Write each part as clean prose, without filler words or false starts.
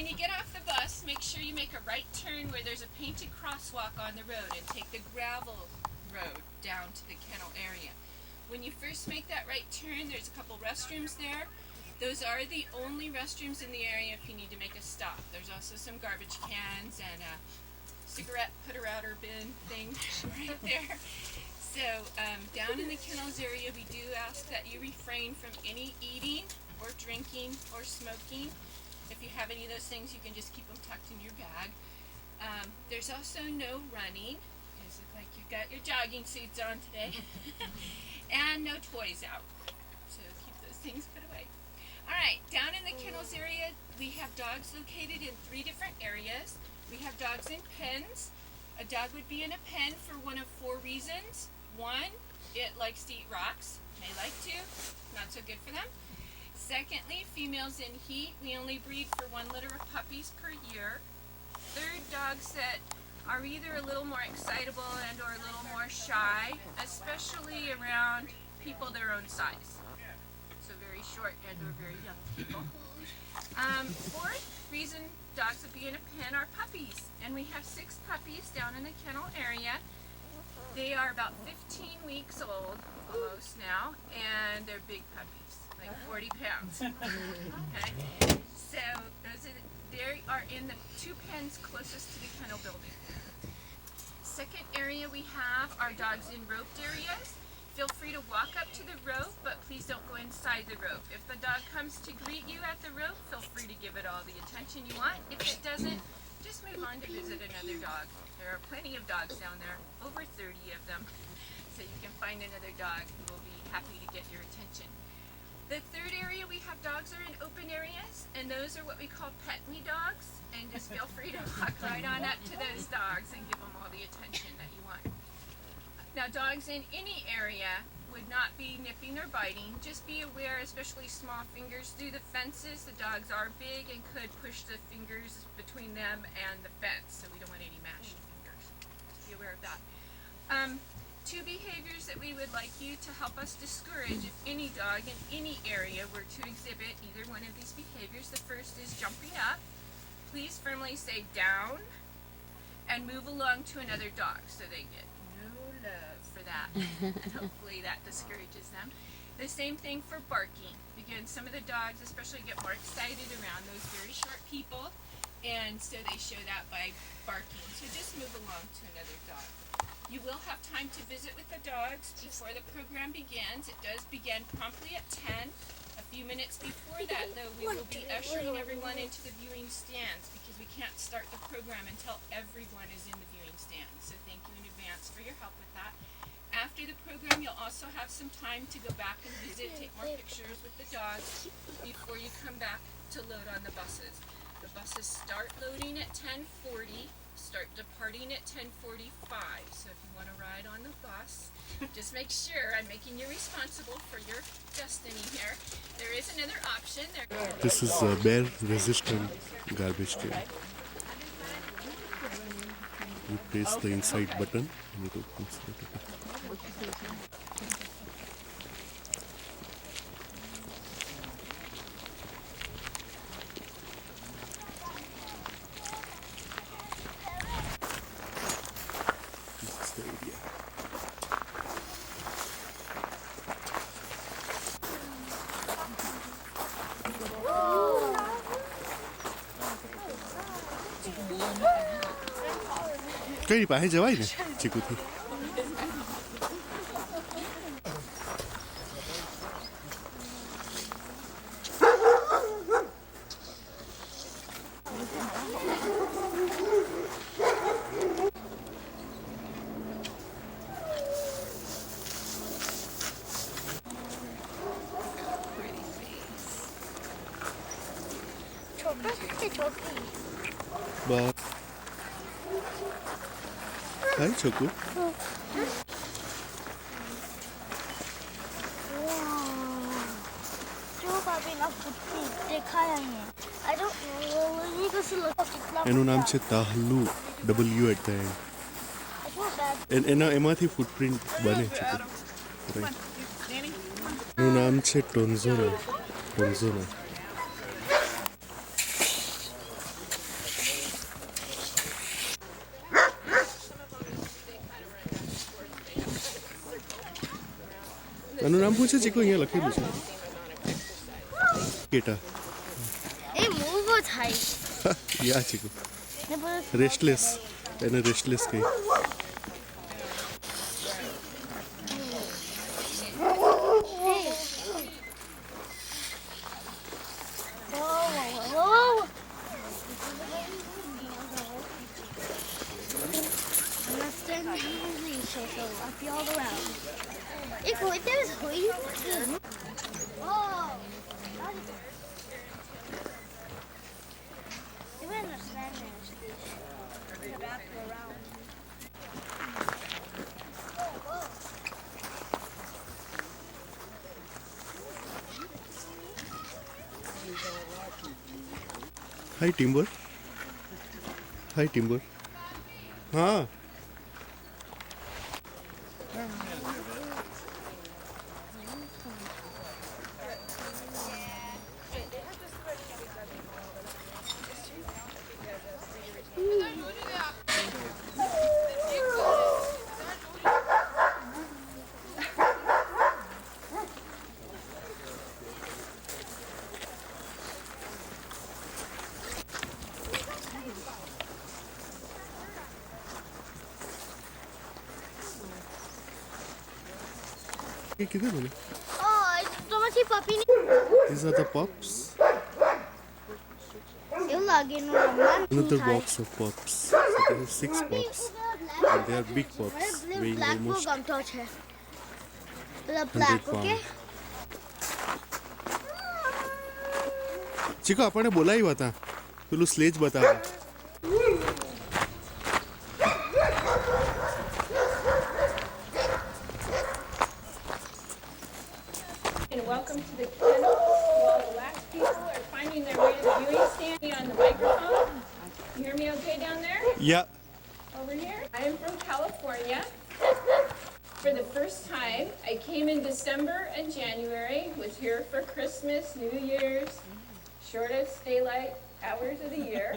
when you get off the bus, make sure you make a right turn where there's a painted crosswalk on the road and take the gravel road down to the kennel area. When you first make that right turn, there's a couple restrooms there. Those are the only restrooms in the area if you need to make a stop. There's also some garbage cans and a cigarette putter-outer bin thing right there. So down in the kennels area, we do ask that you refrain from any eating or drinking or smoking. If you have any of those things, you can just keep them tucked in your bag. There's also no running, because it looks like you've got your jogging suits on today. And no toys out. So keep those things put away. Alright, down in the kennels area, we have dogs located in 3 different areas. We have dogs in pens. A dog would be in a pen for one of 4 reasons. 1, it likes to eat rocks. May like to. Not so good for them. Secondly, females in heat. We only breed for 1 litter of puppies per year. Third, dogs that are either a little more excitable and or a little more shy, especially around people their own size. So very short and or very young people. Fourth reason dogs would be in a pen are puppies. And we have 6 puppies down in the kennel area. They are about 15 weeks old, almost now, and they're big puppies, like 40 pounds. Okay? So they are in the 2 pens closest to the kennel building. Second area we have are dogs in roped areas. Feel free to walk up to the rope, but please don't go inside the rope. If the dog comes to greet you at the rope, feel free to give it all the attention you want. If it doesn't, just move on to visit another dog. There are plenty of dogs down there, over 30 of them. So you can find another dog who will be happy to get your attention. The third area we have dogs are in open areas, and those are what we call pet me dogs. And just feel free to walk right on up to those dogs and give them all the attention that you want. Now, dogs in any area would not be nipping or biting. Just be aware, especially small fingers through the fences. The dogs are big and could push the fingers between them and the fence, so we don't want any mashed fingers. Be aware of that. 2 behaviors that we would like you to help us discourage if any dog in any area were to exhibit either one of these behaviors. The first is jumping up. Please firmly say down and move along to another dog so they get no love for that. Hopefully that discourages them. The same thing for barking. Again, some of the dogs especially get more excited around those very short people, and so they show that by barking. So just move along to another dog. You will have time to visit with the dogs before the program begins. It does begin promptly at 10. A few minutes before that, though, we will be ushering everyone into the viewing stands because we can't start the program until everyone is in the viewing stands. So thank you in advance for your help with that. After the program, you'll also have some time to go back and visit, take more pictures with the dogs before you come back to load on the buses. The buses start loading at 10:40. Start departing at 10:45. So if you want to ride on the bus, just make sure I'm making you responsible for your destiny here. There is another option. This is a bear resistant garbage can. You press the inside button and it opens it. कहीं पाहे जवाई ने चिकू थी बस हाय चिकू એનું નામ છે તાહલુ W at the end. એમાંથી footprint બને છે. એનું નામ છે ટોન્ઝોના. આનું નામ શું છે ચીકુ? અહીંયા લખેલું છે કેટા. એ મૂવો થાય યા ચીકુ ને બધું રેસ્ટલેસ, એને રેસ્ટલેસ કહી. So I'll be all around. Ik hoor het is goeie. Oh. Ik ben een Spanish. Wrap around. Hi Timber. Hi Timber. हाँ. ये किधर बने? Oh, tomati papi ni. These are the pups. Eu lagi no man. Another box of pups. So there are 6 pups. And they are big pups, weighing Black almost book touch hai. The 100 black, pounds. okay? ચીકુ આપણને બોલાવ્યા હતા પેલું sledge બતાવે. And welcome to the kennel. While the last people are finding their way to the viewing stand on the microphone. You hear me okay down there? Yeah Over here? I am from California. For the first time, I came in December and January, was here for Christmas, New Year's, shortest daylight hours of the year.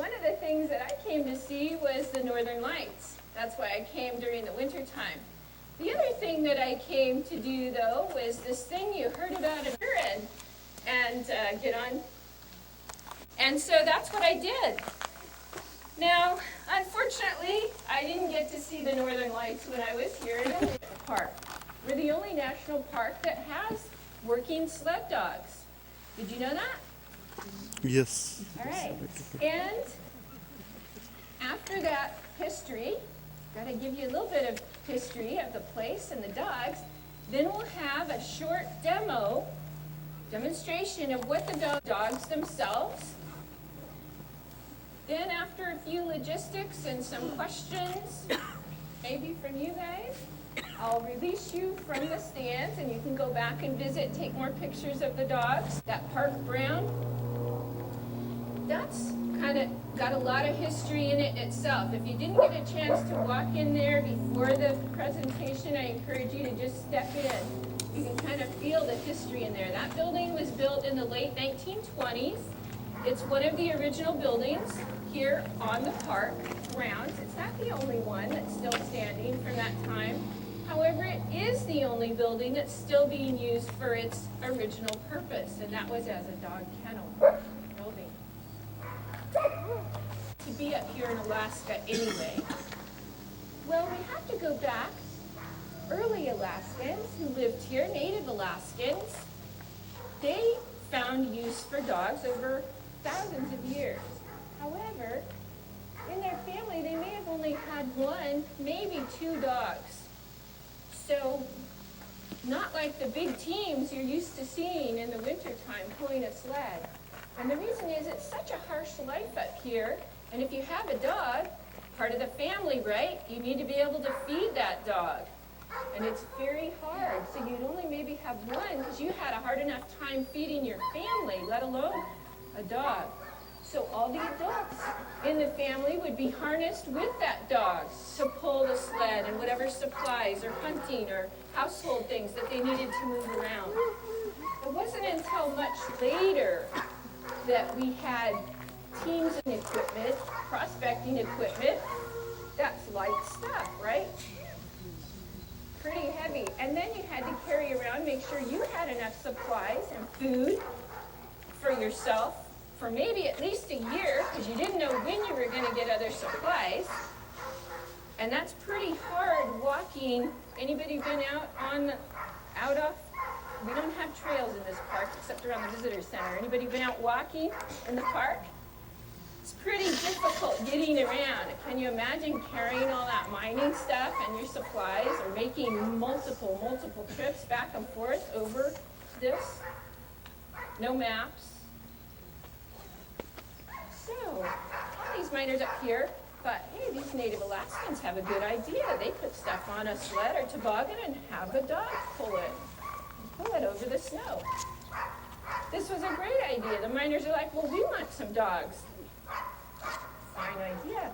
One of the things that I came to see was the Northern Lights. That's why I came during the winter time. The other thing that I came to do, though, was this thing you heard about at your end, and get on. And so that's what I did. Now, unfortunately, I didn't get to see the Northern Lights when I was here in the park. We're the only national park that has working sled dogs. Did you know that? Yes. All right. And after that history, got to give you a little bit of history of the place and the dogs. Then we'll have a short demonstration of what the dogs themselves. Then after a few logistics and some questions, maybe from you guys, I'll release you from the stands and you can go back and visit, take more pictures of the dogs. That Park Brown, that's kind of got a lot of history in it itself. If you didn't get a chance to walk in there before the presentation, I encourage you to just step in. You can kind of feel the history in there. That building was built in the late 1920s. It's one of the original buildings here on the park grounds. It's not the only one that's still standing from that time. However, it is the only building that's still being used for its original purpose, and that was as a dog kennel building. To be up here in Alaska anyway. Well, we have to go back. Early Alaskans who lived here, native Alaskans, they found use for dogs over thousands of years. However, in their family, they may have only had one, maybe 2 dogs. So, not like the big teams you're used to seeing in the wintertime pulling a sled. And the reason is it's such a harsh life up here, and if you have a dog, part of the family, right? You need to be able to feed that dog. And it's very hard, so you'd only maybe have one because you had a hard enough time feeding your family, let alone a dog. So all the adults in the family would be harnessed with that dog to pull the sled and whatever supplies or hunting or household things that they needed to move around. It wasn't until much later that we had teams and equipment, prospecting equipment, that's like stuff, right? pretty heavy. And then you had to carry around, make sure you had enough supplies and food for yourself for maybe at least a year, because you didn't know when you were going to get other supplies. And that's pretty hard walking. Anybody been out off? We don't have trails in this park except around the visitor center. Anybody been out walking in the park? It's pretty difficult getting around. Can you imagine carrying all that mining stuff and your supplies, or making multiple trips back and forth over this? No maps. So, all these miners up here thought, hey, these native Alaskans have a good idea. They put stuff on a sled or toboggan and have a dog pull it. Pull it over the snow. This was a great idea. The miners are like, well, we want some dogs. Fine idea.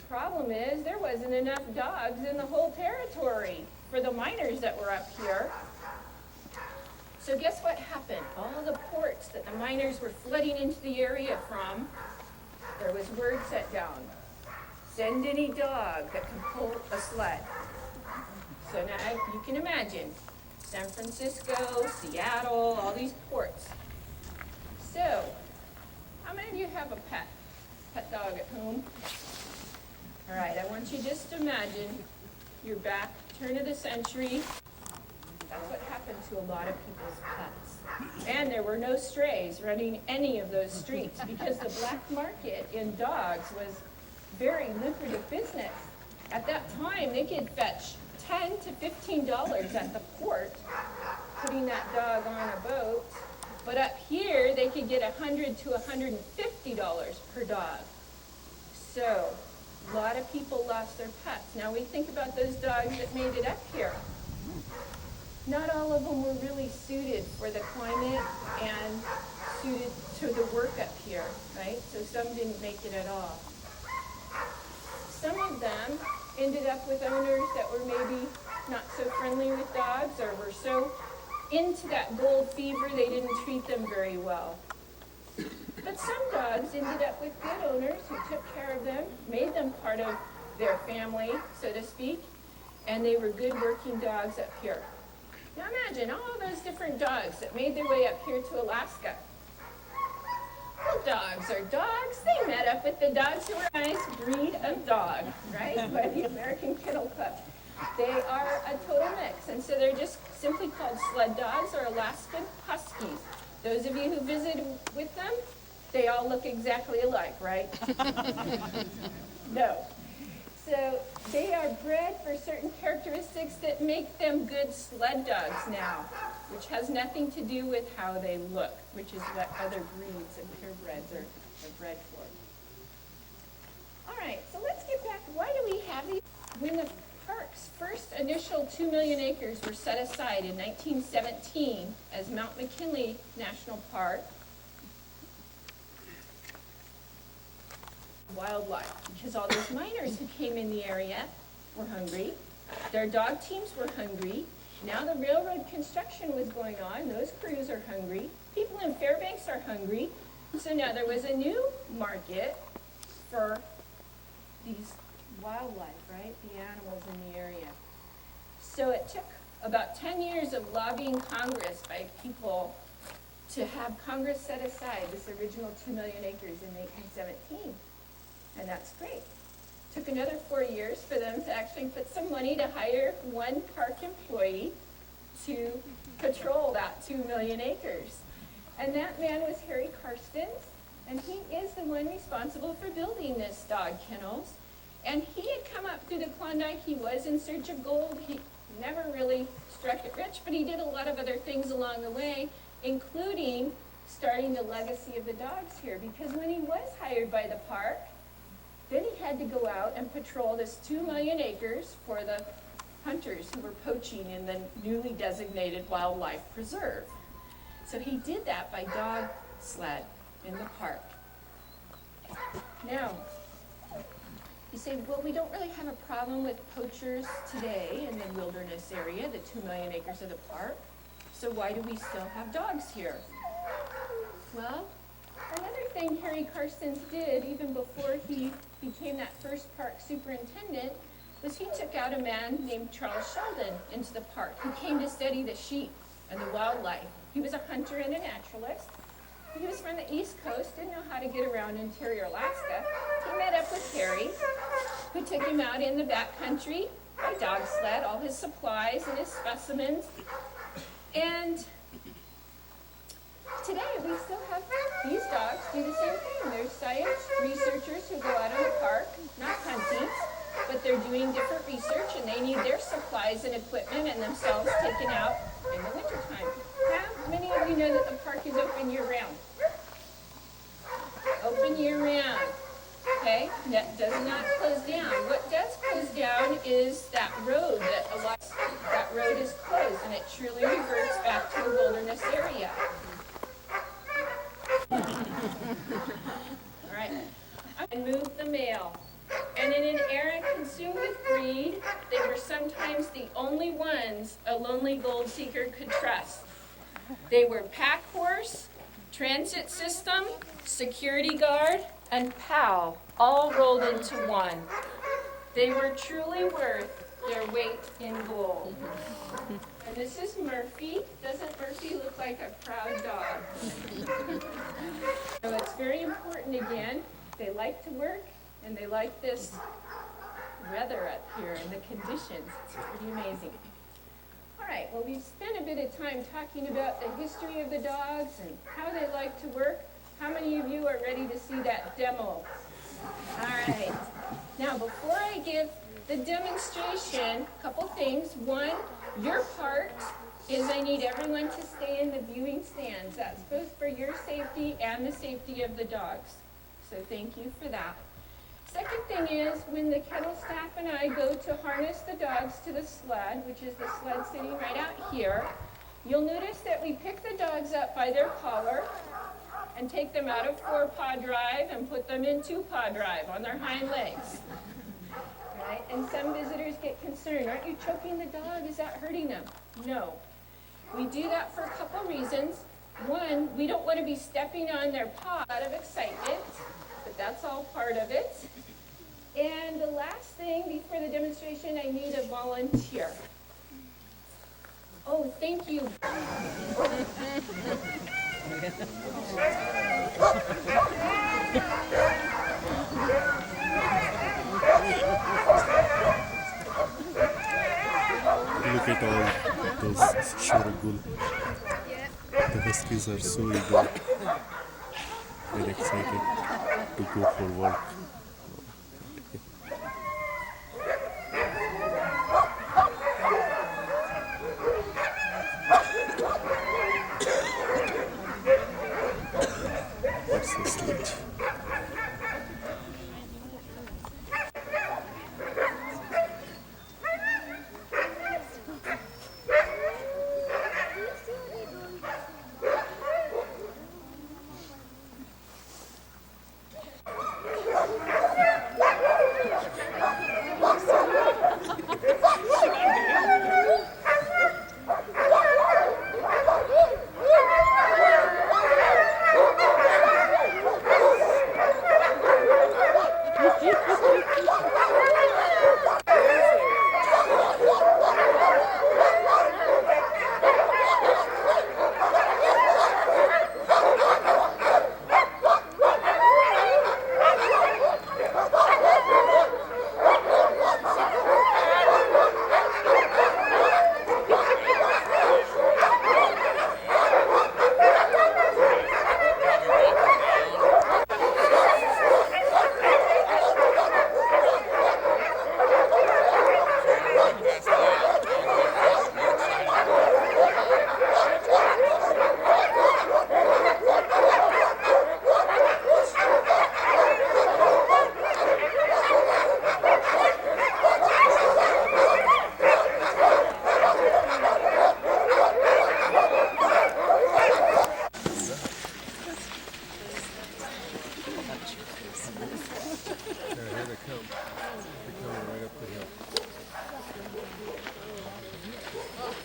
Problem is, there wasn't enough dogs in the whole territory for the miners that were up here. So guess what happened? All the ports that the miners were flooding into the area from, there was word sent down. Send any dog that can pull a sled. So now you can imagine, San Francisco, Seattle, all these ports. So, how many of you have a pet dog at home? All right, I want you just to imagine you're back, turn of the century. That's what happened to a lot of people's pets. And there were no strays running any of those streets, because the black market in dogs was very lucrative business. At that time, they could fetch $10 to $15 at the port, putting that dog on a boat. But up here, they could get $100 to $150 per dog. So, a lot of people lost their pets. Now we think about those dogs that made it up here. Not all of them were really suited for the climate and suited to the work up here, right? So some didn't make it at all. Some of them ended up with owners that were maybe not so friendly with dogs, or were so into that gold fever they didn't treat them very well. But some dogs ended up with good owners who took care of them, made them part of their family, so to speak, and they were good working dogs up here. Now imagine all those different dogs that made their way up here to Alaska. Well, dogs are dogs. They met up with the dogs who were a nice breed of dog, right? By the American Kennel Club. They are a total mix, and so they're just simply called sled dogs, or Alaskan Huskies. Those of you who visited with them, they all look exactly alike, right? No. So they are bred for certain characteristics that make them good sled dogs now, which has nothing to do with how they look, which is what other breeds and purebreds are bred for. All right, so let's get back. Why do we have these? When the park's first initial 2 million acres were set aside in 1917 as Mount McKinley National Park, wildlife, because all those miners who came in the area were hungry. Their dog teams were hungry. Now the railroad construction was going on. Those crews are hungry. People in Fairbanks are hungry. So now there was a new market for these wildlife, right? The animals in the area. So it took about 10 years of lobbying Congress by people to have Congress set aside this original 2 million acres in 1817. And that's great. Took another 4 years for them to actually put some money to hire one park employee to patrol that 2 million acres. And that man was Harry Karstens, and he is the one responsible for building this dog kennels. And he had come up through the Klondike. He was in search of gold. He never really struck it rich, but he did a lot of other things along the way, including starting the legacy of the dogs here. Because when he was hired by the park, then he had to go out and patrol this 2 million acres for the hunters who were poaching in the newly designated wildlife preserve. So he did that by dog sled in the park. Now, you say, well, we don't really have a problem with poachers today in the wilderness area, the 2 million acres of the park. So why do we still have dogs here? Well, another thing Harry Karstens did, even before he became that first park superintendent, was he took out a man named Charles Sheldon into the park who came to study the sheep and the wildlife. He was a hunter and a naturalist. He was from the East Coast, didn't know how to get around interior Alaska. He met up with Harry, who took him out in the backcountry by dog sled, all his supplies and his specimens. And today we still have these dogs do the same thing. There's science researchers who go out in the park, not hunting, but they're doing different research and they need their supplies and equipment and themselves taken out in the wintertime. How many of you know that the park is open year-round? Open year-round. Okay, that does not close down. What does close down is that road that road is closed and it truly reverts back to a wilderness area. All right, and move the mail. And in an era consumed with greed, they were sometimes the only ones a lonely gold seeker could trust. They were pack horse, transit system, security guard, and pal, all rolled into one. They were truly worth their weight in gold. And this is Murphy. Doesn't Murphy look like a proud dog? So it's very important again, they like to work and they like this weather up here and the conditions. It's pretty amazing. All right, well, we've spent a bit of time talking about the history of the dogs and how they like to work. How many of you are ready to see that demo? All right. Now, before I give the demonstration, a couple things. One, your part is I need everyone to stay in the viewing stands. That's both for your safety and the safety of the dogs. So thank you for that. Second thing is, when the kennel staff and I go to harness the dogs to the sled, which is the sled sitting right out here, you'll notice that we pick the dogs up by their collar and take them out of 4-paw drive and put them in 2-paw drive on their hind legs. Right? And some visitors get concerned, aren't you choking the dog? Is that hurting them? No. We do that for a couple reasons. One, we don't want to be stepping on their paw out of excitement, but that's all part of it. And the last thing before the demonstration, I need a volunteer. Oh, thank you. Look at all those shoragul. The Huskies are so eager. They're excited to go for work. That's the sledge.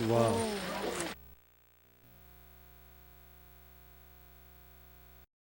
Wow.